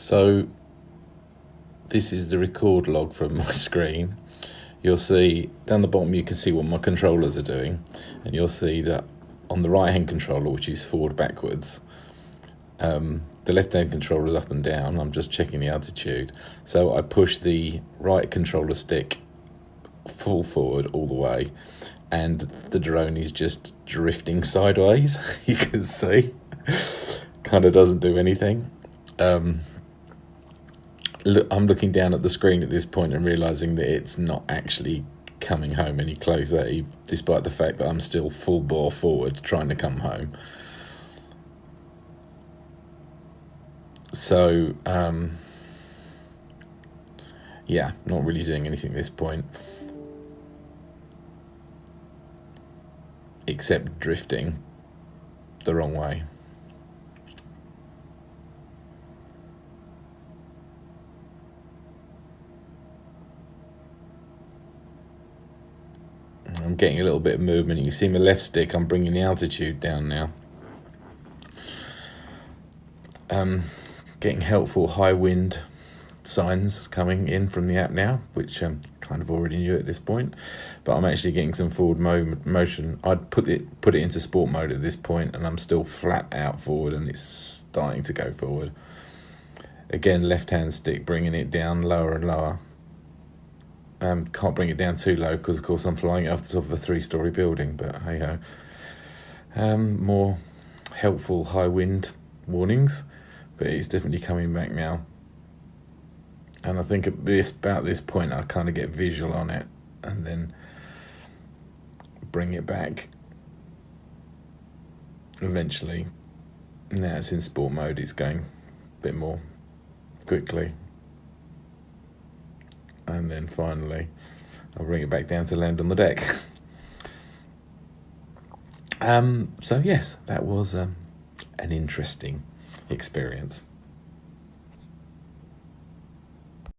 So this is the record log from my screen. You'll see down the bottom you can see what my controllers are doing, and you'll see that on the right hand controller, which is forward backwards, the left hand controller is up and down. I'm just checking the altitude, so I push the right controller stick full forward all the way, and the drone is just drifting sideways. You can see kind of doesn't do anything. I'm looking down at the screen at this point and realising that it's not actually coming home any closer, despite the fact that I'm still full bore forward trying to come home. So, yeah, not really doing anything at this point, except drifting the wrong way. I'm getting a little bit of movement. You can see my left stick, I'm bringing the altitude down now. Getting helpful high wind signs coming in from the app now, which kind of already knew at this point, but I'm actually getting some forward motion. I'd put it into sport mode at this point, and I'm still flat out forward, and it's starting to go forward. Again, left hand stick bringing it down lower and lower. Can't bring it down too low because of course I'm flying it off the top of a 3-story building, but hey ho. More helpful high wind warnings, but it's definitely coming back now. And I think about this point I kind of get visual on it and then bring it back eventually. Now it's in sport mode, it's going a bit more quickly. And then finally I'll bring it back down to land on the deck. So yes, that was an interesting experience.